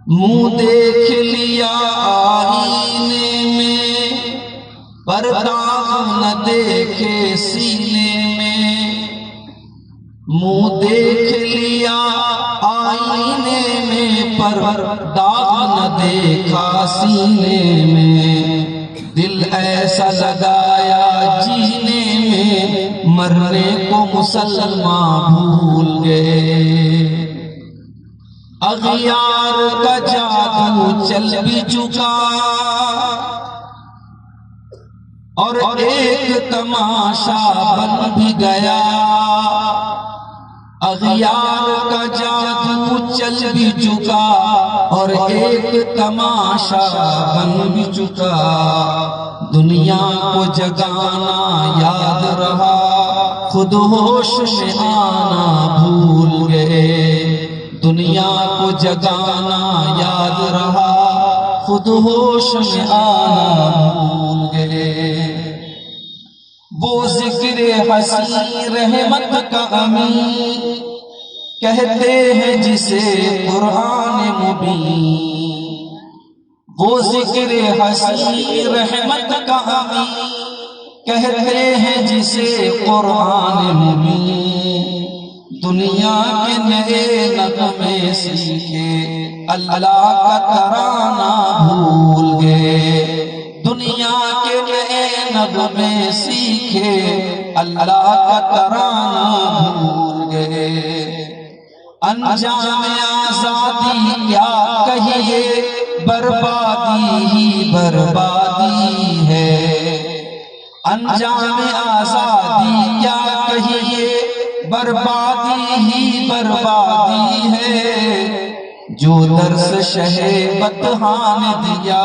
منہ دیکھ لیا آئینے میں پر داغ نہ دیکھے سینے میں، منہ دیکھ لیا آئینے میں پر داغ نہ دیکھا سینے میں، دل ایسا لگایا جینے میں مرنے کو مسلمان بھول گئے، اغیار کا جادو چل بھی چکا اور ایک تماشا بن بھی گیا، اغیار کا جادو چل بھی چکا اور ایک تماشا بن بھی چکا، دنیا کو جگانا یاد رہا خود ہوش میں آنا بھول گئے، دنیا کو جگانا یاد رہا خود ہوش میں آنا بھول گئے، وہ ذکر حسین رحمت کا امین کہتے ہیں جسے قرآن مبین، وہ ذکر حسین رحمت کا امین کہتے ہیں جسے قرآن مبین، دنیا کے نئے نغمے سیکھے اللہ کا ترانہ بھول گئے، دنیا کے نئے نغمے سیکھے اللہ کا ترانہ بھول گئے، انجام آزادی کیا کہیے بربادی ہی بربادی ہے، انجام آزادی کیا کہیے بربادی ہی بربادی ہے، جو درس شہ بطحاں نے دیا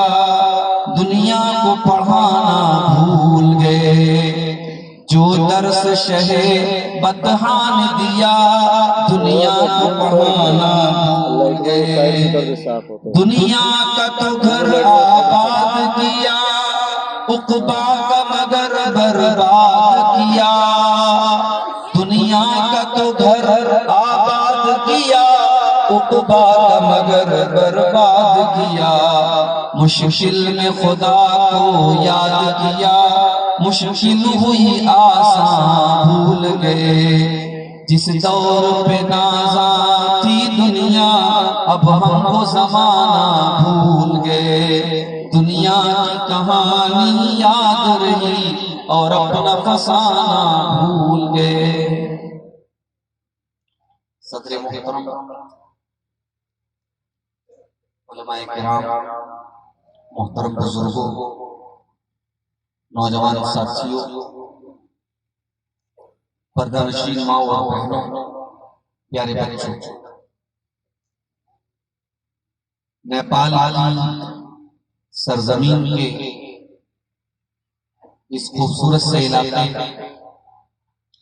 دنیا کو پڑھانا بھول گئے، جو درس شہ بطحاں نے دیا دنیا کو پڑھانا بھول گئے، دنیا کا تو گھر آباد کیا عقبا کا مگر برباد کیا، دنیا کا تو گھر آباد کیا عقبا کا مگر برباد کیا، مشکل میں خدا کو یاد کیا مشکل ہوئی آسان بھول گئے، جس دور پہ نازاں تھی دنیا اب ہم وہ زمانہ بھول گئے، دنیا کی کہانی یاد رہی اور اپنا فسانہ بھول گئے۔ صدر محترم علماء کرام، محترم بزرگوں، نوجوان ساتھیوں، پردہ نشین ماں اور بہنوں، پیارے بچوں، نیپال کی سرزمین کے اس خوبصورت سے علاقے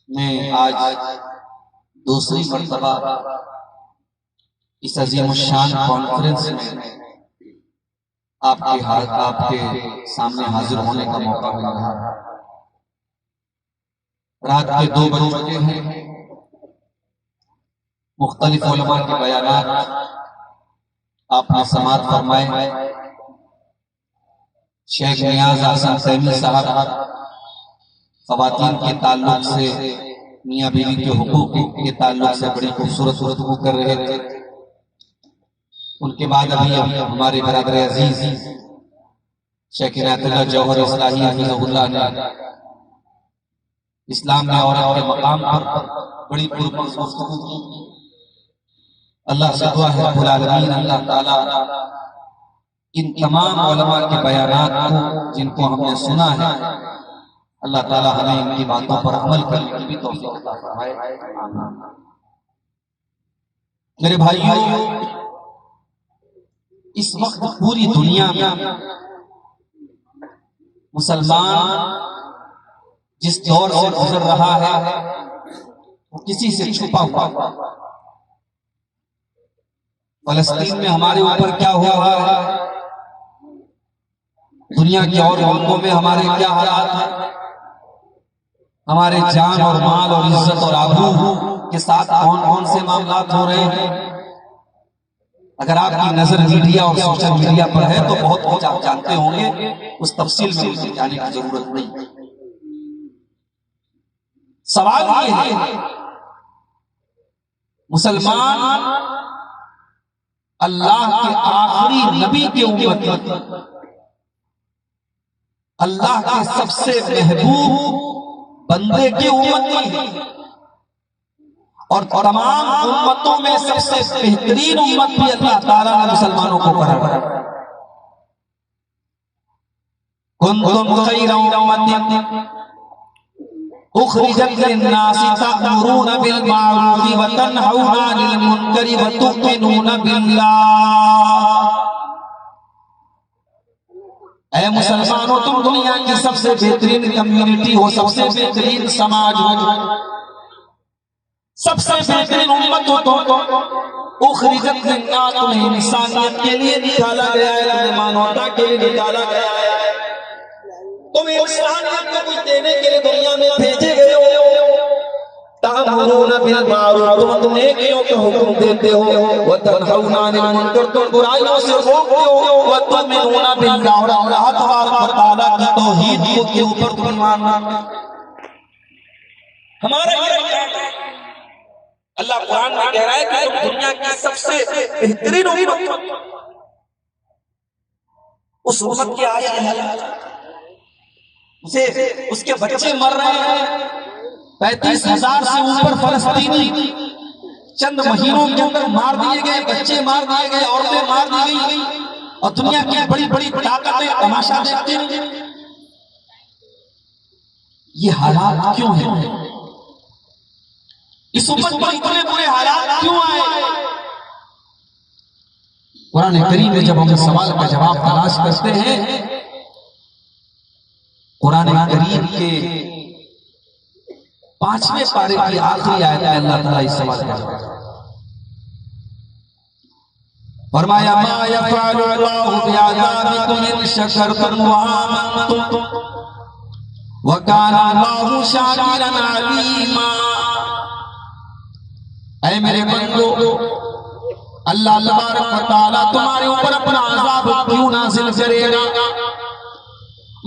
میں آج دوسری مرتبہ اس عظیم الشان کانفرنس میں آپ کے سامنے حاضر ہونے کا موقع مل رہا ہے۔ رات کے 2 بج چکے ہیں، مختلف علماء کے بیانات آپ نے سماعت فرمائے، شیخ نیاز حسن تیمی صاحب خواتین کے تعلق سے، میاں بیوی کے حقوق کے تعلق سے بڑی خوبصورت گفتگو کر رہے تھے، ان کے بعد ابھی ہمارے برادر عزیز شیخ عنایت اللہ جوہر اصلاحی حفظہ اللہ نے اسلام میں عورت کے مقام پر بڑی پرمغز گفتگو کی۔ اللہ سے دعا ہے رب العالمین اللہ تعالیٰ ان تمام علماء کے بیانات کو جن کو ہم نے سنا ہے، اللہ تعالیٰ ہمیں ان کی باتوں پر عمل کرنے کی بھی توفیق عطا فرمائے، آمین۔ میرے بھائیوں، اس وقت پوری دنیا میں مسلمان جس دور سے گزر رہا ہے وہ کسی سے چھپا ہوا ہے۔ فلسطین میں ہمارے اوپر کیا ہوا ہے، دنیا کے اور ملکوں میں ہمارے کیا حالات ہیں، ہمارے جان اور مال اور عزت اور آبرو کے ساتھ کون کون سے معاملات ہو رہے ہیں. اگر آپ کی نظر میڈیا اور سوشل میڈیا پر ہے تو بہت کچھ آپ جانتے ہوں گے، اس تفصیل میں جانے کی ضرورت نہیں. سوال یہ ہے مسلمان اللہ کے آخری نبی کے امتی، اللہ کے سب سے محبوب بندے کے امتی، اور تمام امتوں میں سب سے بہترین امت بھی اللہ تعالیٰ نے مسلمانوں کو قرار دیا. کنتم خیر امۃ اخرجت للناس تأمرون بالمعروف وتنہون عن المنکر وتؤمنون باللہ. اے مسلمانوں، تم دنیا کی سب سے بہترین کمیونٹی ہو، سب سے بہترین سماج ہو، سب سے بہترین امت ہو. تو اخرجت للناس، تمہیں انسانیت کے لیے نکالا گیا ہے، تمہیں مانوتا کے لیے نکالا گیا ہے، تمہیں انسانیت کو کچھ دینے کے لیے دنیا میں بھیجے گئے ہو. تأمرون بالمعروف، تم نیکیوں کے حکم دیتے ہو، وتنہون عن المنکر، تم برائیوں سے روکتے ہو، وتؤمنون باللہ، اور اللہ تبارک و تعالیٰ کی توحید کے اوپر تم ایمان لاتے ہو. ہمارا یہ اللہ قرآن میں کہہ رہا ہے کہ تم دنیا کی سب سے بہترین امت، اس امت کے آئے اس کے بچے مر رہے ہیں. 35,000 سے اوپر فلسطینی چند مہینوں کے اندر مار دیے گئے، بچے مار دیے گئے، عورتیں مار دی گئی، اور دنیا کی بڑی بڑی طاقتیں تماشا دیکھتے ہیں. یہ حالات کیوں ہیں؟ اس امت پر اتنے برے حالات کیوں آئے؟ قرآن کریم میں جب ہم اس سوال کا جواب تلاش کرتے ہیں، قرآن کریم کے 5ویں پارے کی آخری آیت میں اللہ تعالیٰ اس سوال کا جواب فرمایا: ما يفعل الله بعذابكم إن شكرتم وآمنتم وكان الله شاكرا عليما. اے میرے بندو، اللہ تبارک و تعالیٰ تمہارے اوپر اپنا عذاب کیوں نازل کرے گا؟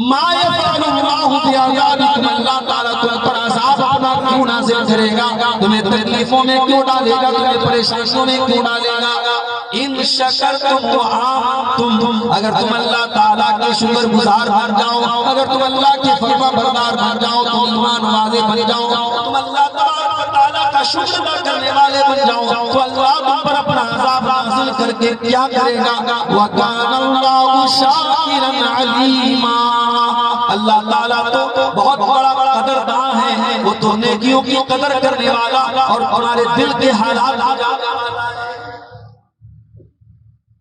ما يفعل الله بعذابكم، اللہ تعالیٰ تم پر عذاب اپنا کیوں نازل کرے گا؟ تمہیں تکلیفوں میں کیوں ڈالے گا؟ تمہیں پریشانیوں میں کیوں ڈالے گا؟ ان شکرتم وآمنتم، اگر تم اللہ تعالیٰ کے شکر گزار بن جاؤ، اگر تم اللہ کے فرما بردار بن جاؤ، تم ایمان والے بن جاؤ، تم اللہ تبارک و تعالیٰ کا شکر ادا کرنے والے بن جاؤ، تو اللہ تم پر اپنا عذاب نازل کر کے کیا کرے گا؟ وَكَانَ اللَّهُ شَاكِرًا عَلِيمًا، اللہ تعالیٰ تو بہت بڑا قدردان ہے، وہ تو نیکیوں کی قدر کرنے والا اور ہمارے دل کے حالات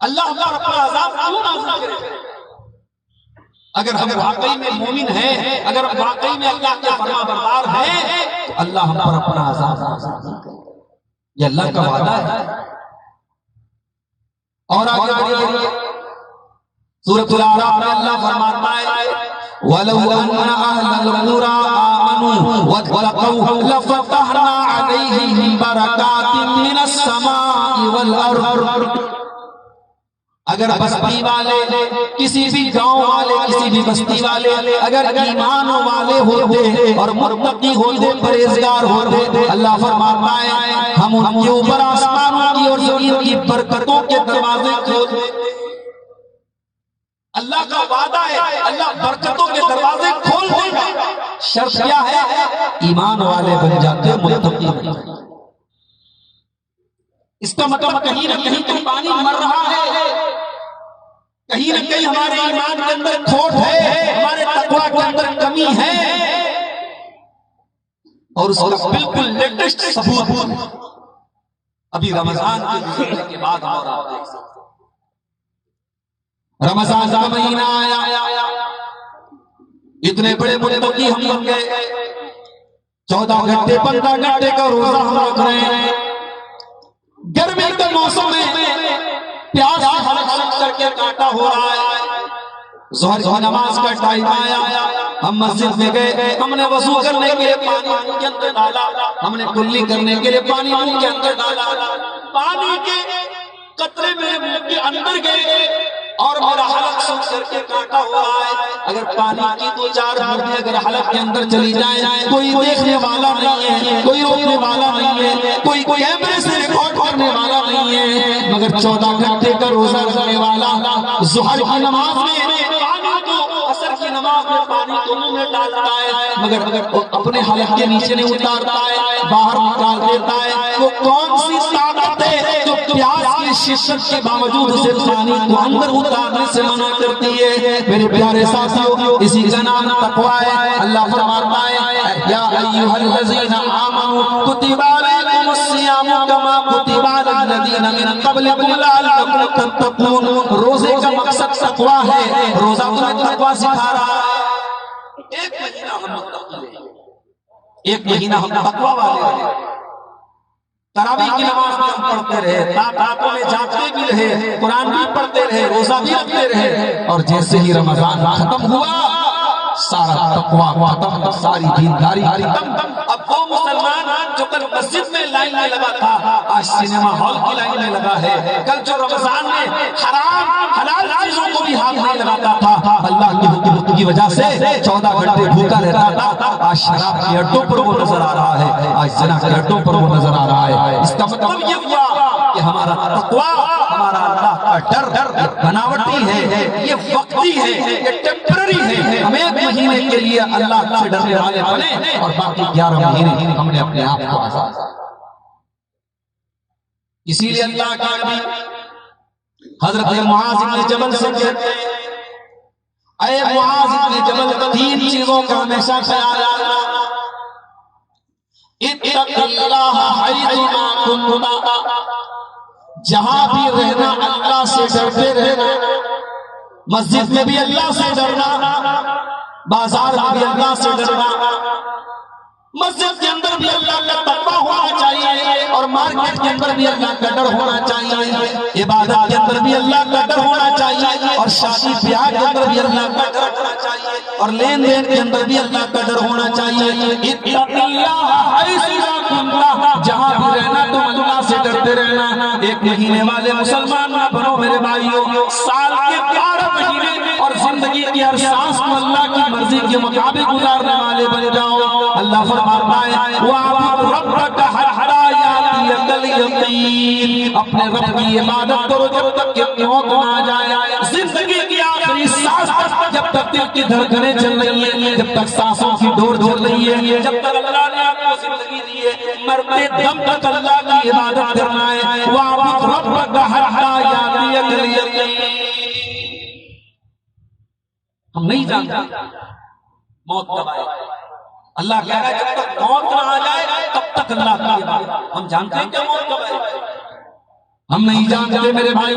اللہ پر اپنا عذاب کیوں نازل کرے؟ اگر ہم واقعی میں مومن ہیں، اگر واقعی میں اللہ کے فرما بردار ہیں، تو اللہ ہم پر اپنا عذاب نازل کرے. یہ اللہ کا وعدہ ہے. اور آگے بڑھیے سورۃ الاعراف میں اللہ فرماتا ہے: وَلَوْ أَنَّ أَهْلَ الْقُرَىٰ آمَنُوا وَاتَّقَوْا لَفَتَحْنَا عَلَيْهِمْ بَرَكَاتٍ مِّنَ السَّمَاءِ وَالْأَرْضِ. اگر بستی والے، کسی بھی گاؤں والے، کسی بھی بستی والے اگر ایمان والے ہوتے اور متقی ہوتے، پرہیزگار ہوتے، اللہ فرماتا ہے ہم ان کے اوپر آسمانوں کی اور زمین کی برکتوں کے دروازے کھول دیتے. اللہ کا وعدہ ہے، اللہ برکتوں کے دروازے کھول دے گا. شرط کیا ہے؟ ایمان والے بن جاتے، متقی بن جاتے. اس کا مطلب کہیں نہ کہیں تو پانی مر رہا ہے، کہیں نہ کہیں ہمارے ایمان کے اندر کھوٹ ہے، ہمارے تقویٰ کے اندر کمی ہے، اور اس کا بالکل لیٹسٹ ثبوت ابھی رمضان کے گزرنے کے بعد ہو رہا ہے. رمضان کا مہینہ آیا، اتنے بڑے متقی ہم بن گئے، 14 گھنٹے 15 گھنٹے کا روزہ ہم رکھ رہے ہیں. گرمی کے موسم میں پیاس حلق کر کے کاٹا ہو رہا ہے. ظہر کی نماز کا ٹائم آیا، ہم مسجد میں گئے، ہم نے وضو کرنے کے لیے پانی منہ کے اندر ڈالا، ہم نے کلی کرنے کے لیے پانی منہ کے اندر ڈالا، پانی کے قطرے میرے منہ کے اندر گئے اور میرا حلق سوچ کر کے کاٹا ہوا ہے۔ اگر پانی کی دو چار بوندیں اگر حلق کے اندر چلی جائیں، کوئی دیکھنے والا نہیں ہے، کوئی روکنے والا نہیں ہے، کوئی کیمرے سے ریکارڈ کرنے والا نہیں ہے، مگر 14 گھنٹے کا روزہ رکھنے والا ظہر کی نماز میں پانی کو، عصر کی نماز میں پانی کو منہ میں ڈالتا ہے، مگر اپنے حلق کے نیچے نہیں اتارتا ہے، باہر نکال دیتا ہے۔ وہ کون سی طاقت ہے جو پیاس کی شدت کے باوجود اسے پانی کو اندر اتارنے سے منع کرتی ہے؟ میرے پیارے ساتھیوں، اسی کا نام تقویٰ ہے۔ اللہ فرماتا ہے یا ایھا الذین آمنوا کتب علیکم الصیام کما کتب علی الذین من قبلکم لعلکم تتقون۔ روزے کا مقصد تقویٰ ہے، روزہ تمہیں تقویٰ سکھا رہا ہے۔ ایک مہینہ ہم متقی رہے، ایک مہینہ ہم تقویٰ والے رہے، تراویح کی نماز بھی ہم پڑھتے رہے، راتوں میں جاگتے بھی رہے، قرآن بھی پڑھتے رہے، روزہ بھی رکھتے رہے، اور جیسے ہی رمضان ختم ہوا سارا تقویٰ ختم، ساری دینداری ختم۔ اب وہ مسلمان جو کل مسجد میں لائن میں لگا تھا آج سینما ہال کی لائن میں لگا ہے، کل جو رمضان میں حرام حلال چیزوں کو بھی ہاتھ نہیں لگاتا تھا، اللہ کی حکم کی وجہ سے 14 گھنٹے بھوکا رہتا تھا، آج شراب کے اڈوں پر وہ نظر آ رہا ہے، آج زنا کے اڈوں پر وہ نظر آ رہا ہے۔ اس کا مطلب یہ ہوا کہ ہمارا تقویٰ، ہمارا اللہ کا ڈر بناوٹی ہے، یہ وقتی ہے، یہ ٹیمپرری ہے۔ ہم ایک مہینے کے لیے اللہ سے ڈرنے والے بنے اور باقی 11 مہینے ہم نے اپنے آپ کو آزاد۔ اسی لیے اللہ کا نبی حضرت معاذ بن جبل سے کہتے ہیں اے معاذ بن جبل، 3 چیزوں کا ہمیشہ خیال رکھنا، اتق اللہ حیثما کنت، جہاں بھی رہنا اللہ سے ڈرتے رہنا، مسجد میں بھی اللہ سے ڈرنا، بازار میں بھی اللہ سے ڈرنا، مسجد کے اندر بھی اللہ کا تقویٰ ہونا چاہیے اور مارکیٹ کے اندر بھی اللہ کا ڈر ہونا چاہیے، عبادت کے اندر بھی اللہ کا ڈر ہونا چاہیے اور شادی بیاہ کے اندر بھی اللہ کا ڈر ہونا چاہیے اور لین دین کے اندر بھی اللہ کا ڈر ہونا چاہیے۔ اتق اللہ حیثما کنت، جہاں بھی رہنا تم اللہ سے ڈرتے رہنا۔ ایک مہینے والے مسلمان نہ بنو میرے بھائیوں، سال کے 12 مہینے اور زندگی کی ہر سانس کو اللہ کی مرضی کے مطابق گزارنے والے بن جاؤ۔ اللہ فرماتا ہے وَاعْبُدْ رَبَّكَ حَتَّىٰ يَأْتِيَكَ الْيَقِينُ، اپنے رب کی عبادت کرو جب تک کہ موت نہ آ جائے۔ زندگی کی آخری سانس تک، جب تک دل کی دھڑکنیں چل رہی ہیں، جب تک سانسوں کی ڈور چل رہی ہے، جب تک اللہ نے آپ کو زندگی دی ہے، مرتے دم تک اللہ کی عبادت کرنا ہے۔ وَاعْبُدْ رَبَّكَ حَتَّىٰ يَأْتِيَكَ الْيَقِينُ۔ ہم نہیں جانتے موت کب آئے، اللہ کہہ رہا ہے جب تک موت نہ آ جائے تب تک اللہ کی عبادت۔ ہم جانتے ہیں کہ موت کب آئے؟ ہم نہیں جانتے میرے بھائی،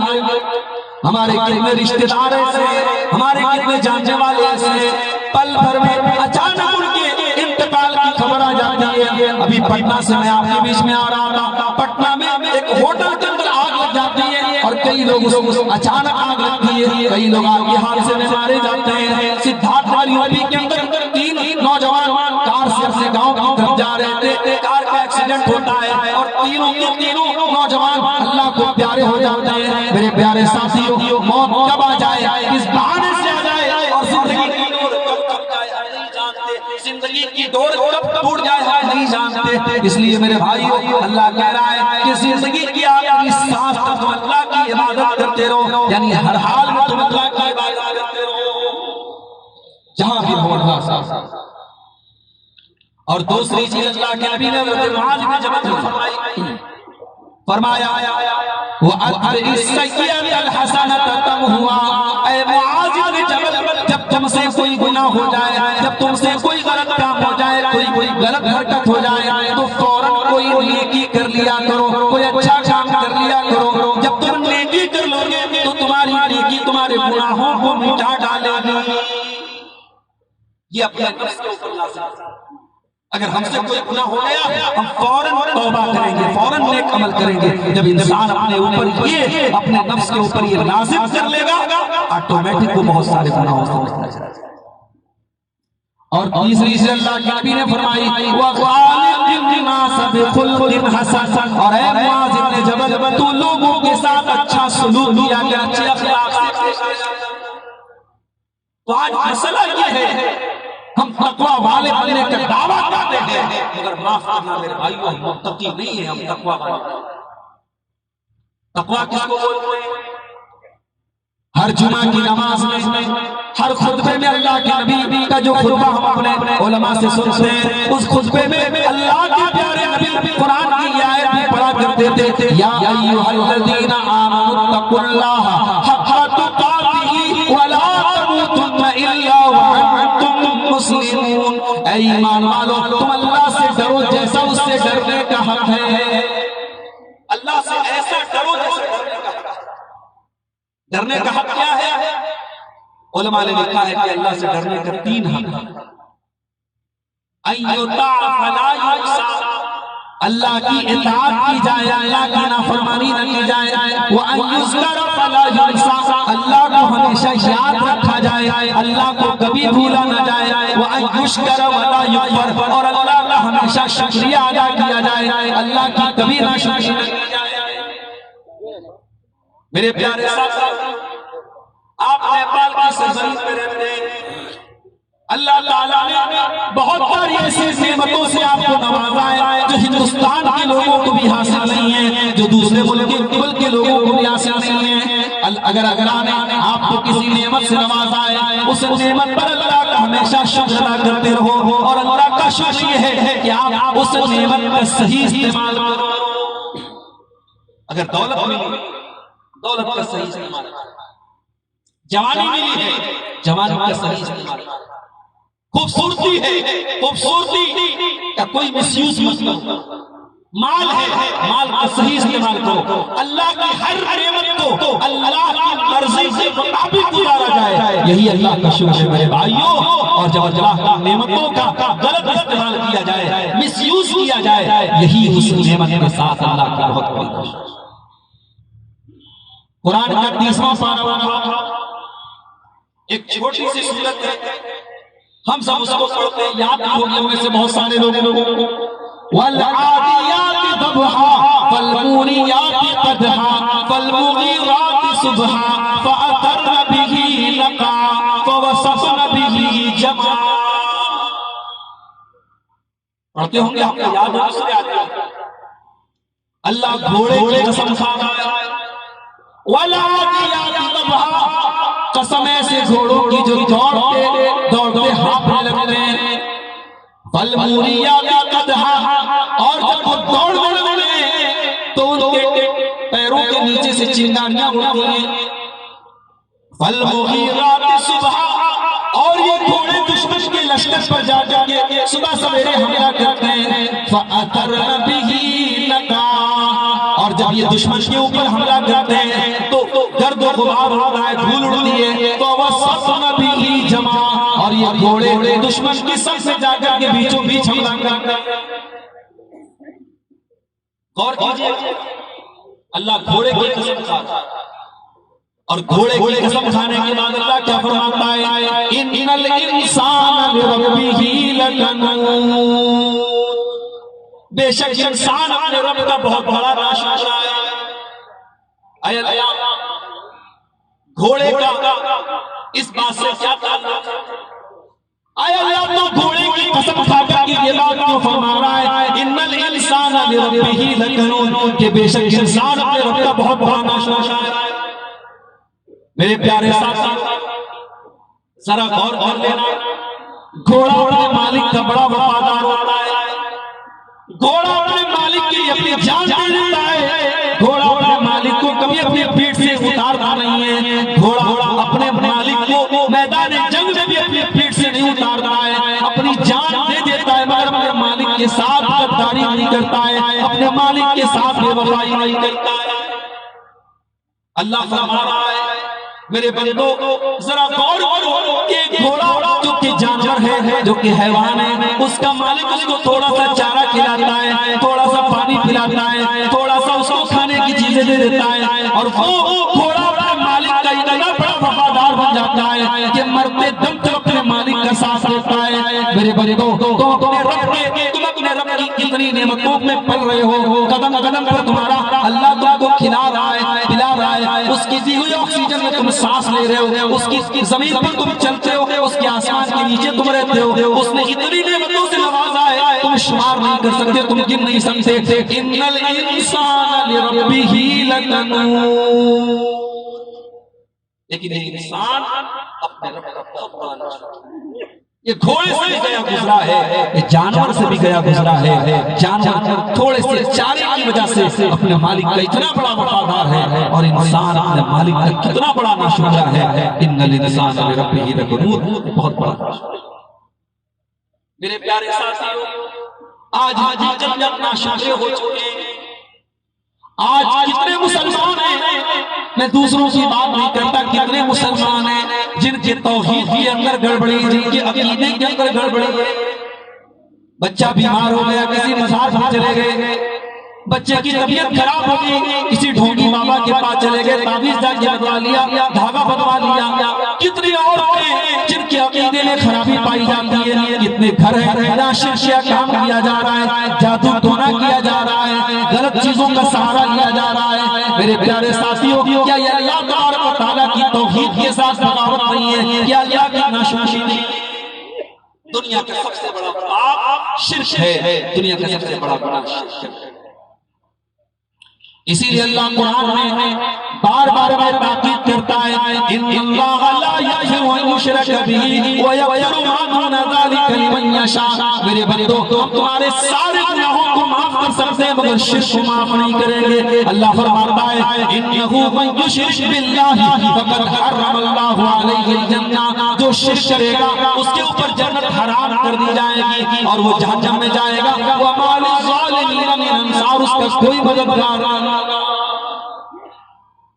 ہمارے کتنے رشتے دار ایسے، ہمارے کتنے جاننے والے ایسے، پل بھر میں اچانک ان کے انتقال کی خبر آ جاتی ہے۔ ابھی پٹنہ سے میں آپ کے بیچ میں آ رہا تھا، پٹنہ میں ایک ہوٹل کے اندر آگ لگ جاتی ہے اور کئی لوگ اچانک آگ لگتی ہے، کئی لوگ آگ کے حادثے میں مارے جاتے ہیں۔ سدھارتھ والی یوپی کے اندر 3 نوجوان کار سے اپنے گاؤں کی طرف جا رہے تھے، کار کا ایکسیڈنٹ ہوتا ہے اور تینوں کے تینوں نوجوان اللہ کو پیارے ہو جاتے ہیں۔ میرے پیارے ساتھیوں، موت کب آ جائے، اس بہانے سے آ جائے اور زندگی کی ڈور کب ٹوٹ جائے ہم نہیں جانتے، زندگی کی ڈور کب ٹوٹ جائے ہم نہیں جانتے۔ اس لیے میرے بھائیو، اللہ کہہ رہا ہے کہ زندگی کی آخری سانس تک تم اللہ کی عبادت کرتے رہو، یعنی ہر حال میں تم اللہ کی عبادت کرتے رہو، جہاں بھی ہو اللہ۔ اور دوسری چیز اللہ کے نبی نے معاذ بن جبل کو فرمایا وَأَتْبِعِ السَّيِّئَةَ الْحَسَنَةَ تَمْحُهَا، اے معاذ بن جبل، جب تم سے کوئی گناہ ہو جائے، جب تم سے کوئی غلط کام ہو جائے، کوئی غلط حرکت ہو جائے تو فوراً کوئی نیکی کر لیا کرو، کوئی اچھا کام کر لیا کرو۔ جب تم نیکی کر لو گے تو تمہاری نیکی تمہارے گناہوں کو مٹا ڈالے گی۔ یہ اپنے نفس کے اوپر لازم ہے۔ اگر ہم سے کوئی گناہ ہو گیا ہم فوراً توبہ کریں گے، فوراً نیک عمل کریں گے۔ جب انسان اپنے اوپر یہ اپنے نفس کے اوپر یہ لازم کر لے گا، آٹومیٹک وہ بہت سارے گناہوں سے بچ جائے گا۔ اور تیسری سے اللہ کے نبی نے فرمائی وَخَالِقِ النَّاسَ بِخُلُقٍ حَسَنٍ، اور اے معاذ بن جبل تو لوگوں کے ساتھ اچھا سلوک کیا گیا، اچھے اخلاق سے۔ تو آج مسئلہ یہ ہے ہم تقوی والے بننے کا دعویٰ کرتے ہیں مگر معاف کرنا میرے بھائیو ہم متقی نہیں ہیں، ہم تقوی والے۔ تقوی کس کو بولتے ہیں؟ ہر جمعہ کی نماز میں، ہر خطبے میں اللہ کے نبی کا جو خطبہ ہم اپنے علماء سے سنتے ہیں، اس خطبے میں اللہ کے پیارے نبی قرآن کی آیت بھی پڑھا کرتے تھے، یا ایھا الذین آمنوا اتقوا اللہ حق تقاتہ ولا تموتن الا وانتم مسلمون۔ اے ایمان والو تم اللہ سے ڈرو جیسا اس سے ڈرنے کا حق ہے، اللہ سے ایسا ڈرو جیسا ڈرنے کا حق ہے۔ ڈرنے کا حق کیا ہے؟ علماء نے لکھا ہے کہ اللہ سے ڈرنے کا 3 حق ہے۔ ان یطاع فلا یعصى، اللہ کی اطاعت کی جائے، اللہ کی نافرمانی نہ کی جائے، وان یذکر فلا ینسى، اللہ کو ہمیشہ یاد رکھا جائے، اللہ کو کبھی بھولا نہ جائے، وان یشکر ولا یکفر، اور اللہ کا ہمیشہ شکریہ ادا کیا جائے، اللہ کی کبھی ناشکری نہ کی جائے۔ میرے پیارے ساتھیو، آپ نیپال کی سرزمین میں رہتے ہیں، اللہ تعالیٰ نے بہت ساری ایسی نعمتوں سے آپ کو نوازا ہے جو ہندوستان کے لوگوں کو بھی حاصل نہیں ہے، جو دوسرے ملک کے لوگوں کو بھی حاصل نہیں ہے۔ اگر اللہ نے آپ کو کسی نعمت سے نوازا ہے، اس نعمت پر اللہ کا ہمیشہ شکر ادا کرتے رہو، اور اللہ کا شکر یہ ہے کہ آپ اس نعمت کا صحیح استعمال کرو۔ اگر دولت ملی، دولت کا صحیح استعمال، جوانی ملی ہے، جوانی کا صحیح استعمال، خوبصورتی ہے، خوبصورتی کا کوئی مس یوز مت کرو، مال ہے، مال کا صحیح استعمال کرو، اللہ کی ہر نعمت کو اللہ کی مرضی کے مطابق گزارا جائے، یہی اللہ کا شکر ہے میرے بھائیوں۔ اور جب اللہ کی نعمتوں کا غلط استعمال کیا جائے، مس یوز کیا جائے، یہی اس نعمت کے ساتھ اللہ کی بہت بڑی کوشش۔ قرآن کا 30واں پارہ ایک چھوٹی سی سورت ہے، ہم سب اس کو پڑھتے ہیں، یاد بھی ہوگی ہم میں سے بہت سارے لوگوں کو۔ وَالْعَادِيَاتِ ضَبْحًا فَالْمُورِيَاتِ قَدْحًا فَالْمُغِيرَاتِ صُبْحًا فَأَثَرْنَ بِهِ نَقْعًا فَوَسَطْنَ بِهِ جَمْعًا۔ پڑھتے ہوں گے، ہم کو یاد ہو دوسرے آتے ہیں۔ اللہ گھوڑے کی قسم کھا رہا ہے، وَالْعَادِيَاتِ ضَبْحًا، قسم ایسے گھوڑوں کی جو دوڑتے ہانپنے لگتے ہیں، فَالْمُورِيَاتِ قَدْحًا، اور جب وہ دوڑ لگے تو ان کے پیروں کے نیچے سے چنگاریاں اڑتی ہیں، فَالْمُغِيرَاتِ صُبْحًا، اور یہ گھوڑے دشمن کے لشکر پر جا کے صبح سویرے حملہ کرتے ہیں، فَأَثَرْنَ بِهِ نَقْعًا، اور جب یہ دشمن کے اوپر حملہ کرتے ہیں تو گرد و غبار ہوتا ہے، دھول اڑتی ہے، تو وَسَطْنَ بِهِ جَمْعًا، اور یہ گھوڑے دشمن کی صف میں جا کر کے بیچوں بیچ حملہ کرتے ہیں۔ غور کیجئے، اللہ گھوڑے کی قسم کھاتا ہے، اور گھوڑے کی قسم کھانے کے بعد اللہ کیا فرماتا ہے؟ اِنَّ الْإِنسَانَ لِرَبِّهِ لَكَنُودٌ، بے شک انسان اپنے رب کا بہت بڑا ناشکرا ہے۔ اے اللہ، گھوڑے کا اس بات سے کیا تعلق ہے؟ اے اللہ، تو گھوڑے کی قسم کھا کر یہ بات کیوں فرما رہا ہے؟ اِنَّ الْإِنسَانَ لِرَبِّهِ لَكَنُودٌ، کہ بے شک انسان اپنے رب کا بہت بڑا ناشکرا ہے۔ میرے پیارے ساتھی، ذرا غور کر لینا، گھوڑا اپنے مالک کا بڑا وفادار ہوتا ہے، گھوڑا اپنے مالک کے لیے اپنی جان دے دیتا ہے، گھوڑا اپنے مالک کو کبھی اپنی پیٹھ سے اتارتا نہیں ہے، گھوڑا اپنے مالک کو میدان جنگ میں بھی اپنی پیٹھ سے نہیں اتارتا ہے، اپنی جان دے دیتا ہے، مگر اپنے مالک کے ساتھ غداری نہیں کرتا ہے، اپنے مالک کے ساتھ بے وفائی نہیں کرتا ہے۔ اللہ فرما رہا ہے میرے بندو ذرا غور کرو کہ گھوڑا جو کہ جانور ہے، جو کہ حیوان ہے، اس کا مالک اس کو تھوڑا سا چارہ کھلاتا ہے، تھوڑا سا پانی پلاتا ہے، تھوڑا سا اس کو کھانے کی چیزیں دے دیتا ہے، اور وہ گھوڑا اپنے مالک کا اتنا بڑا وفادار بن جاتا ہے کہ مرتے دم تک اپنے مالک کا ساتھ دیتا ہے، میرے بندو تم اپنے رب کی کتنی نعمتوں میں پل رہے ہو، قدم قدم پر تمہارا اللہ تم کو کھلا رہا ہے، پلا رہا ہے، اس کی دی ہوئی آکسیجن میں تم سانس لے رہے ہو، اس کی زمین پر تم چلتے ہو، اس کے آسمان کے نیچے تم رہتے ہو، اس نے اتنی نعمتوں سے نوازا ہے تم شمار نہیں کر سکتے، تم گن نہیں سکتے۔ ان الانسان لربہ لکنود، لیکن انسان اپنے رب کا بہت بڑا ناشکر، یہ گھوڑے سے بھی گیا گزرا ہے، یہ جانور سے بھی گیا گزرا ہے، جانور تھوڑے سے چارے کی وجہ سے اپنے مالک کا اتنا بڑا وفادار ہے، اور انسان اپنے مالک کا کتنا بڑا ناشکر ہے۔ ان الانسان لربہ لکنود، بہت بڑا ناشکر۔ میرے پیارے ساتھیوں، آج جب ناشکر ہو چکے ہیں، آج کتنے مسلمان ہیں، میں دوسروں کی بات نہیں کرتا، کتنے مسلمان ہیں جن کے توحید کے اندر گڑبڑی، جن کے عقیدے کے اندر گڑبڑی ہے۔ بچہ بیمار ہو گیا، کسی مزار میں چلے گئے، بچے کی طبیعت خراب ہو گئی، کسی ڈھونگی بابا کے پاس چلے گئے، تعویذ جا کے بدوا لیا، دھاگا بدوا لیا۔ کتنی عورتیں جن کے عقیدے میں خرابی پائی جاتی ہے، کتنے گھر ہیں جہاں شرکیہ کام کیا جا رہا ہے، جادو ٹونا کیا جا رہا ہے، غلط چیزوں کا سہارا لیا جا رہا ہے۔ میرے پیارے ساتھیوں، کیا یہ اللہ تبارک و تعالیٰ کی توحید کے ساتھ بغاوت نہیں ہے؟ کیا اللہ کی ناشکری نہیں؟ دنیا کا سب سے بڑا پاپ شرک ہے، دنیا کا سب سے بڑا شرک ہے۔ اسی لیے اللہ قرآن میں بار بار تاکید کرتا ہے، ان اللہ لا یغفر ان یشرک بہ ویغفر ما دون ذلک لمن یشاء۔ میرے بندو، ہم تمہارے سارے گناہوں کو معاف کر سکتے ہیں مگر شرک کو معاف نہیں کریں گے۔ اللہ فرماتا ہے، انہ من یشرک باللہ فقد حرم اللہ علیہ الجنہ، جو شرک کرے گا اس کے اوپر جنت حرام کر دی جائے گی اور وہ جہنم میں جائے گا۔ وما للظالمین من انصار، اس کا کوئی مددگار نہیں۔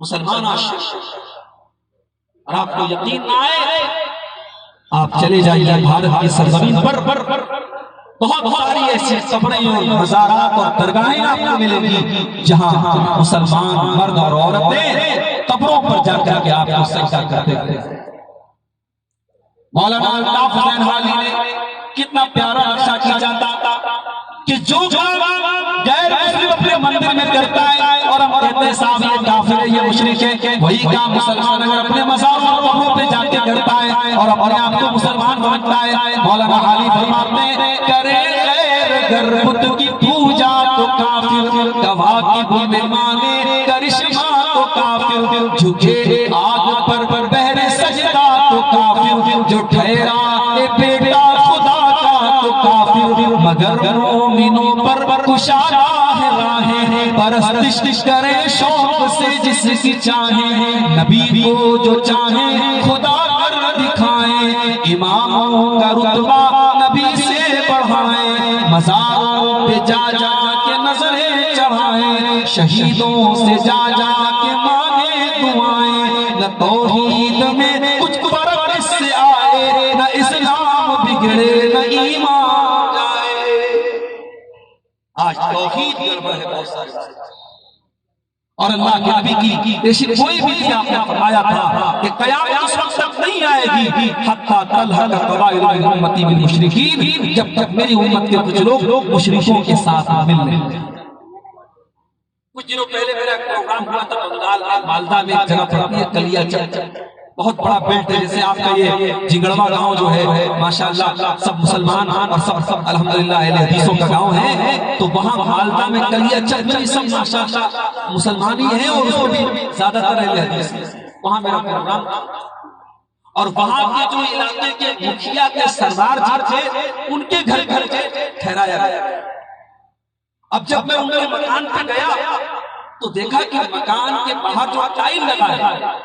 مسلمان عاشق، اور آپ کو یقین نہ آئے، آپ چلے جائیے بھارت کی سرزمین پر بہت ساری ایسی قبریں اور مزارات اور درگاہیں آپ کو ملیں گی جہاں مسلمان مرد اور عورتیں قبروں پر جا کر کے آپ کو سجدہ کرتے تھے۔ مولانا الطاف حسین حالی نے کتنا پیارا نقشہ کھینچا تھا کہ جو غیر مسلم اپنے مندر میں کرتا ہے اور ہم کہتے ہیں صاحب یہ کافر ہے، یہ مشرک ہے، وہی کام مسلمان اگر اپنے مزار اور قبروں پہ جا کے کرتا ہے اور اپنے آپ کو مسلمان سمجھتا ہے، مولانا حالی فرماتے ہیں، کرے غیر گر بت کی پوجا تو کافر، کواکب میں مانے کرشمہ تو کافر، جھکے آگ پر بہرے سجدہ تو کافر، جو ٹھہرا بیٹا خدا کا تو کافر، مگر مومنوں پر کشادہ ہے راہیں، پرستش کرے شوق سے جس کی چاہیں، نبی کو جو چاہیں خدا کر دکھائیں، اماموں کا رتبہ نبی سے بڑھائیں، مزاروں پہ جا جا کے نظریں چڑھائیں، شہیدوں سے جا جا کے مانگیں دعائیں، نہ توحید میں کچھ فرق اس سے آئے، نہ اسلام بگڑے نہ ایمان جائے۔ آج توحید گڑبڑ ہے بہت سارے، اور اللہ کے نبی کی پیشی کوئی بھی آپ نے فرمایا تھا کہ قیامت اس وقت تک نہیں آئے گی حتی تلحق قبائل من امتی بالمشرکین، جب تک میری امت کے کچھ لوگ مشرکوں کے ساتھ مل لیں۔ کچھ دنوں پہلے میرا ایک پروگرام ہوا تھا بنگال میں، مالدہ میں ایک جگہ پڑتی ہے کلیا چک، بہت بڑا بیلٹ ہے، جیسے آپ کا یہ جنگڑوا گاؤں جو ہے ماشاءاللہ سب مسلمان اور سب الحمدللہ اہل حدیثوں کا گاؤں ہے، تو وہاں مالدہ میں کلیا چک میں سب ماشاءاللہ مسلمان ہی ہیں اور اس میں بھی زیادہ تر اہل حدیث ہیں۔ وہاں میرا پروگرام تھا اور وہاں کے جو علاقے کے مکھیا کے سردار جی تھے ان کے گھر ٹھہرایا گیا۔ اب جب میں ان کے مکان پہ گیا تو دیکھا کہ مکان کے باہر جو ٹائل لگا ہے،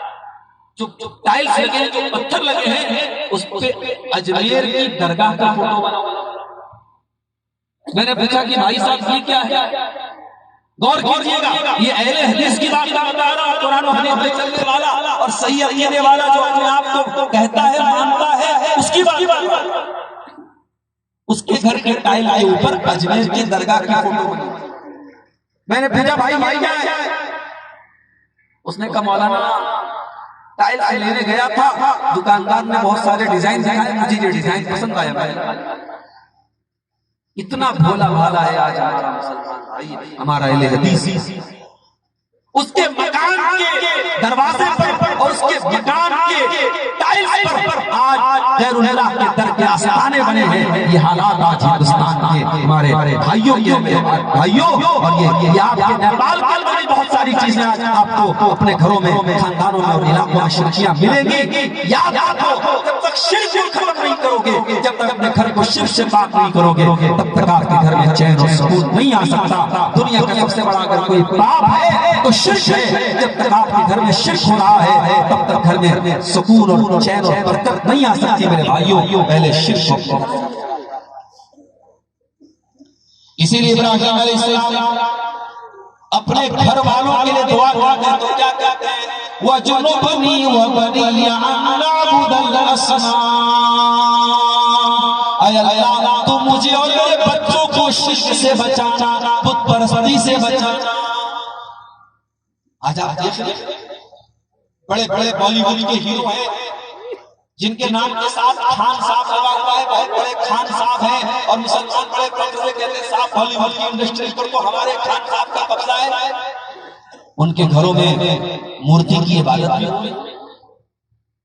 جو ٹائلز لگے ہیں، جو پتھر لگے ہیں، اس پہ اجمیر کی درگاہ کا فوٹو بنا ہوا۔ میں نے پوچھا کہ بھائی صاحب یہ کیا ہے؟ غور کیجئے گا، یہ اہل حدیث کی بات بتا رہا ہوں، قرآن و حدیث پہ چلنے والا اور صحیح عقیدے والا جو اپنے آپ کو کہتا ہے مانتا ہے، اس کی بات اس کے گھر کے ٹائل کے اوپر اجمیر کی درگاہ کی فوٹو بنی۔ میں نے پوچھا بھائی کیا ہے؟ اس نے کہا مولانا ٹائلز لینے گیا تھا، دکاندار نے بہت سارے ڈیزائن دکھائے، مجھے یہ ڈیزائن پسند آیا. اتنا بھولا بھالا ہے آج ہمارا مسلمان بھائی، ہمارا اہل حدیث. اس کے مکان کے دروازے پر اور اس کے مکان کے ٹائلز پر آج غیر اللہ کے در کے آستانے بنے ہیں. یہ حالات آج ہندوستان کے ہمارے بھائیوں کے بھائیوں، اور یہ آپ کے نیپال کے اندر بھی بہت ساری چیزیں آج آپ کو اپنے گھروں میں، خاندانوں میں اور علاقوں میں شرکیاں ملیں گی. یاد رکھو، جب تک شرک کو ختم نہیں کرو گے، جب تک اپنے گھر کو شرک سے پاک نہیں کرو گے، تب تک آپ کے گھر میں چین اور سکون نہیں آ سکتا. دنیا کا سب سے بڑا اگر کوئی پاپ ہے تو شرک ہے. جب تک آپ کے گھر میں شرک ہو رہا ہے، تب تک گھر میں سکون اور چین اور برکت نہیں آ سکتی. میرے بھائیوں، پہلے شرک کو. اسی لیے ابراہیم علیہ السلام اپنے گھر والوں کے لیے دعا کرتے ہیں تو کیا کہتے ہیں؟ وَجُنُبْنِي وَبَنِيَّ أَن نَعْبُدَ الْأَصْنَامَ. اے اللہ، تو مجھے اور میرے بچوں کو شرک سے بچانا، بت پرستی سے بچانا. آج آپ دیکھیں بڑے بڑے بالی ووڈ کے ہیرو ہیں جن کے نام کے ساتھ خان صاحب لگا ہوا ہے، بہت بڑے خان صاحب ہیں، اور مسلمان بڑے پکڑے کہتے ہیں صاحب بالی ووڈ کی انڈسٹری پر تو ہمارے خان صاحب کا قبضہ ہے. ان کے گھروں میں مورتی کی عبادت بھی ہوئی،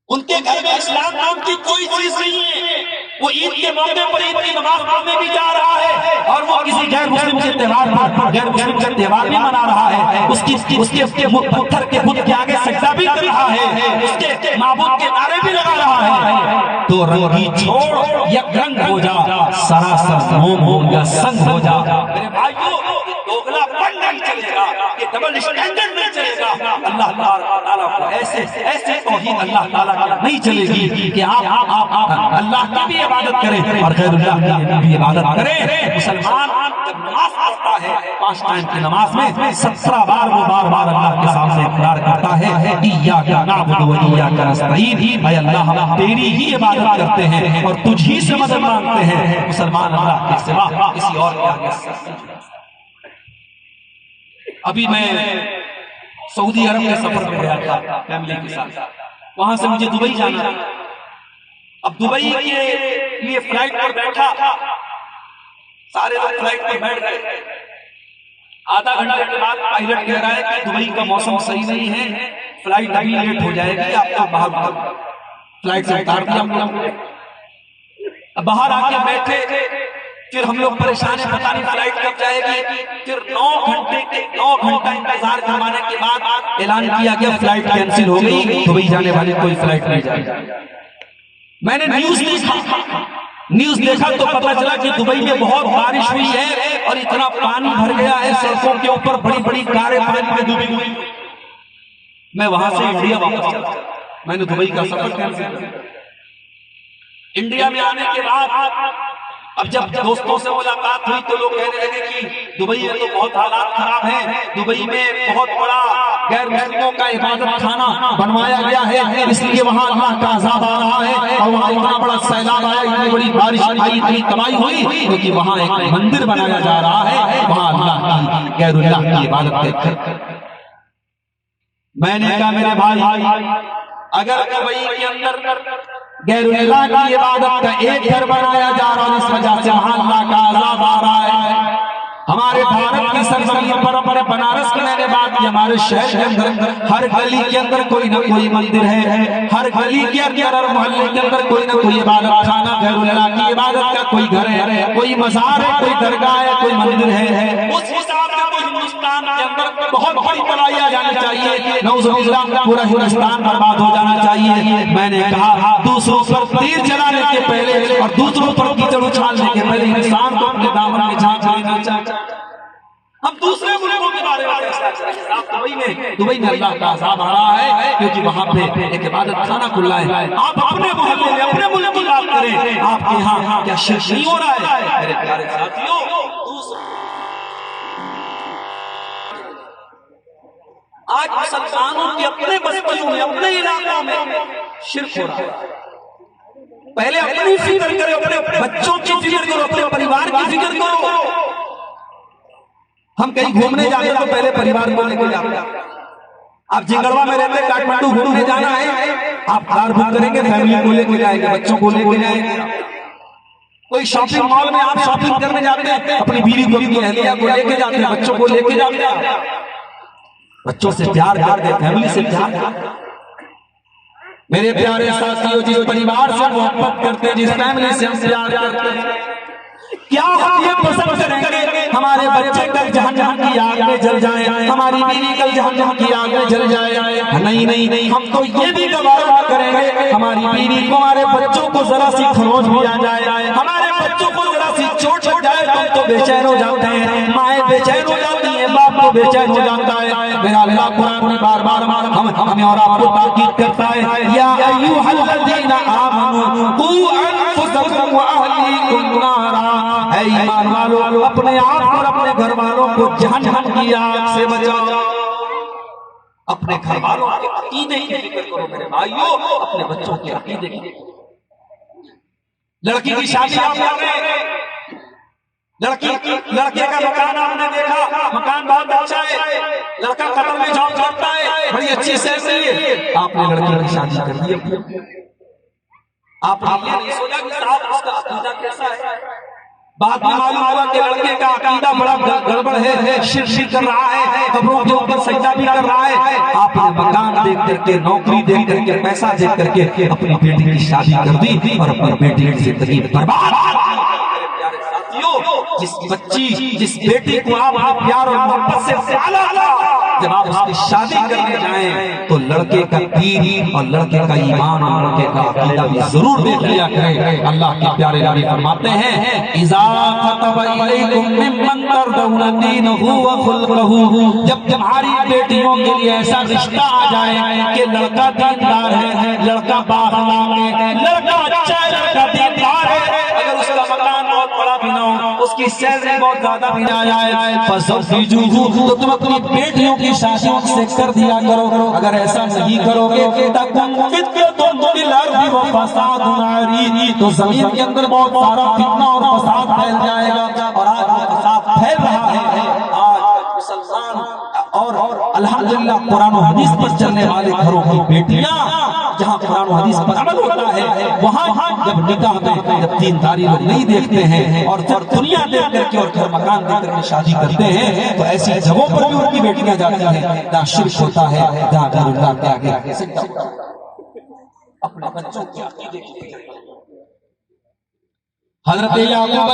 ان کے گھر میں اسلام نام کی کوئی چیز نہیں ہے. وہ عید کے موقع پر عید کی نماز پڑھنے بھی جا رہا ہے، اور وہ کسی غیر مسلم کے تہوار پر غیر مسلم کا تہوار بھی منا رہا ہے. اس کے پتھر کے بت کے آگے سجدہ بھی کر رہا ہے، اس کے معبود کے نعرے بھی لگا رہا ہے. تو رنگی چھوڑ، یک رنگ ہو جا، سراسر موم ہو یا سنگ ہو جا. میرے بھائیو، دوگلا پن نہیں چلے گا، یہ ڈبل اسٹینڈرڈ نہیں چلے گا. اللہ تعالیٰ کو ایسے توحید اللہ تعالیٰ کی نہیں چلے گی کہ آپ اللہ کی بھی عبادت کریں اور غیر اللہ کی بھی عبادت کریں. مسلمان جب نماز پڑھتا ہے 5 ٹائم کی نماز میں 17 بار وہ بار بار اللہ کے سامنے اقرار کرتا ہے ایاک نعبد و ایاک نستعین. اے اللہ، ہم تیری ہی عبادت کرتے ہیں اور تجھ ہی سے مدد مانگتے ہیں. مسلمان اللہ کے سوا کسی اور کے آگے سر. ابھی میں سعودی عرب کے سفر پہ گیا تھا فیملی کے ساتھ، وہاں سے مجھے دبئی جانا ہے. اب دبئی کے لیے فلائٹ پر بیٹھا، سارے لوگ فلائٹ پر بیٹھ گئے. آدھا گھنٹے کے بعد پائلٹ کہہ رہا ہے کہ دبئی کا موسم صحیح نہیں ہے، فلائٹ ابھی لیٹ ہو جائے گی، آپ کو باہر فلائٹ سے اتار دیا. اب باہر آ کے بیٹھے، پھر ہم لوگ پریشان ہیں، پتہ نہیں فلائٹ کب جائے گی. پھر 9 گھنٹہ انتظار کروانے کے بعد اعلان کیا گیا فلائٹ کینسل ہو گئی، دبئی جانے والی کوئی فلائٹ نہیں جائے گی. میں نے نیوز دیکھا تو پتہ چلا کہ دبئی میں بہت بارش ہوئی ہے اور اتنا پانی بھر گیا ہے، سڑکوں کے اوپر بڑی بڑی کاریں پانی میں ڈوبی ہوئی. میں وہاں سے انڈیا واپس چلا، میں نے دبئی کا سفر کینسل کیا. انڈیا میں آنے کے بعد اب جب دوستوں سے ملاقات ہوئی تو لوگ کہنے لگے کہ دبئی میں تو بہت حالات خراب ہیں، دبئی میں بہت بڑا غیر مسلموں کا عبادت خانہ بنوایا گیا ہے، اس لیے وہاں اللہ کا عذاب آ رہا ہے، اور وہاں اتنا بڑا سیلاب آیا، اتنی بڑی بارش آئی، اتنی تباہی ہوئی، کیونکہ وہاں ایک مندر بنایا جا رہا ہے، وہاں اللہ کی غیر اللہ کی عبادت دیکھ. میں نے کہا میرے بھائی، اگر دبئی کے اندر غیر اللہ کی عبادت کا ایک گھر بنایا جا رہا ہے، اس وجہ سے وہاں اللہ کا عذاب آ رہا ہے. ہمارے بھارت کی سرزمین پر، اپنے بنارس کی میں نے بات کی، ہمارے شہر کے اندر ہر گلی کے اندر کوئی نہ کوئی مندر ہے، ہر گلی کے اندر اور محلے کے اندر کوئی نہ کوئی عبادت خانہ غیر اللہ کی عبادت کا کوئی گھر ہے، کوئی مزار ہے، کوئی درگاہ ہے، کوئی مندر ہے. اس حساب سے تو ہندوستان کے اندر بہت بڑی تباہی آ جانی چاہیے، نعوذ باللہ پورا ہندوستان برباد ہو جانا چاہیے. میں نے کہا دوسروں پر تیر چلانے کے پہلے اور دوسروں پر کیچڑ اچھالنے کے پہلے انسان کو اپنے دامن میں جھانک لینا چاہیے. ہم دوسرے ملکوں کے بارے میں دبئی میں اللہ کا عذاب آ رہا ہے کیونکہ وہاں پہ ایک عبادت خانہ کھلا ہے. آپ اپنے محلے میں اپنے ملک کی بات کریں، آپ کے یہاں کیا شرک نہیں ہو رہا ہے؟ میرے پیارے ساتھیوں، آج مسلمانوں کے اپنے بستیوں میں، اپنے علاقوں میں شرک ہو رہا ہے. پہلے اپنی فکر کرو، اپنے بچوں کی فکر کرو، اپنے پریوار کی فکر کرو. ہم کہیں گھومنے جاتے تو پہلے پریوار کو لے کے جاتے ہیں، آپ جنگڑوا میں رہتے ہیں، کاٹمنڈو گھومنے جانا ہے، آپ کار بک کریں گے، فیملی کو لے کے جائیں گے، بچوں کو لے کے جائیں گے۔ کوئی شاپنگ مال میں آپ شاپنگ کرنے جاتے ہیں، اپنی بیوی کو اپنی اہلیہ کو لے کے جاتے ہیں، بچوں کو لے کے جاتے ہیں۔ بچوں سے پیار کرتے ہیں، فیملی سے پیار کرتے ہیں۔ میرے پیارے ساتھیوں، جس پریوار سے محبت کرتے ہیں، جس فیملی سے ہم پیار کرتے ہیں، کیا ہم یہ پسند کریں گے ہمارے بچے کل جہنم کی آگ میں جل جائیں، ہماری بیوی کل جہنم کی آگ میں جل جائے؟ نہیں، ہم تو یہ بھی گوارا کریں گے ہماری بیوی کو، ہمارے بچوں کو ذرا سی خروش بھی آ جائے، ہمارے بچوں کو ذرا سی چوٹ لگ جائے تو بے چین ہو جاتے ہیں، مائیں بے چین ہو جاتی ہیں، باپ کو بے چین ہو جاتا ہے۔ میرا اللہ قرآن میں بار بار ہمیں اور آپ کو تاکید کرتا ہے، یا ایھا الذین آمنوا قوا انفسکم واہلیکم نارا، اے ایمان والو اپنے آپ اور اپنے گھر والوں کو جہنم کی آگ سے بچاؤ۔ اپنے گھر والوں کے عقیدے کی فکر کرو میرے بھائیو، اپنے بچوں کے عقیدے کی فکر۔ لڑکی کی شادی آپ کر رہے ہیں، لڑکے کا مکان آپ نے دیکھا، مکان بہت اچھا ہے، لڑکا قطر میں جاب کرتا ہے، بڑی اچھی سیلری ہے، آپ نے لڑکی کی شادی کر دی۔ آپ نے یہ نہیں سوچا کہ صاحب اس کا عقیدہ کیسا ہے؟ بعد میں معلوم ہوا کہ لڑکے کا عقیدہ بڑا گڑبڑ ہے، شرک کر رہا ہے، قبروں کے اوپر سجدہ بھی کر رہا ہے۔ آپ نے مکان دیکھ کر کے، نوکری دیکھ کر کے، پیسہ دیکھ کر کے اپنی بیٹی کی شادی کر دی اور اپنی بیٹی کی زندگی برباد۔ جس بیٹی کو آپ نے پیار اور محبت سے پالا تھا، جب آپ اس کی شادی کرنے جائیں تو لڑکے کا دین اور لڑکے کا ایمان اور لڑکے کا عقیدہ بھی ضرور دیکھ لیا کریں۔ اللہ کے پیارے نبی فرماتے ہیں، اذا خطب الیکم ممن ترضون دینہ وخلقہ، جب تمہاری بیٹیوں کے لیے ایسا رشتہ آ جائے کہ لڑکا دیندار ہے، لڑکا بااخلاق ہے، لڑکا اچھا ہے، لڑکا دیندار ہے، اگر اس کا مکان بہت بڑا بھی نہ ہو، اس کی سیلری بہت زیادہ بھی نہ جائے، فزوجوہ، تو تم اپنی بیٹیوں کی شادی سے کر دیا کرو۔ اگر ایسا نہیں کرو گے تکن فتنۃ فی الارض وفساد عریض، تو زمین کے اندر بہت سارا فتنہ اور فساد پھیل جائے گا۔ اور آج وہ فساد پھیل رہا ہے، آج مسلمان اور الحمدللہ قرآن و حدیث پر چلنے والے گھروں کی بیٹیاں، جہاں قرآن و حدیث پر عمل ہوتا ہے، وہاں جب نکاح میں جب دینداری لوگ نہیں دیکھتے ہیں اور جب دنیا دیکھ کر کے اور گھر مکان دیکھ کر کے شادی کرتے ہیں، تو ایسی جگہوں پر بھی ان کی بیٹیاں جاتی ہیں جہاں شرک ہوتا ہے، جہاں غیر اللہ کے آگے سجدہ ہوتا ہے۔ اپنے بچوں کے عقیدے کی فکر کرو۔ حضرت یعقوب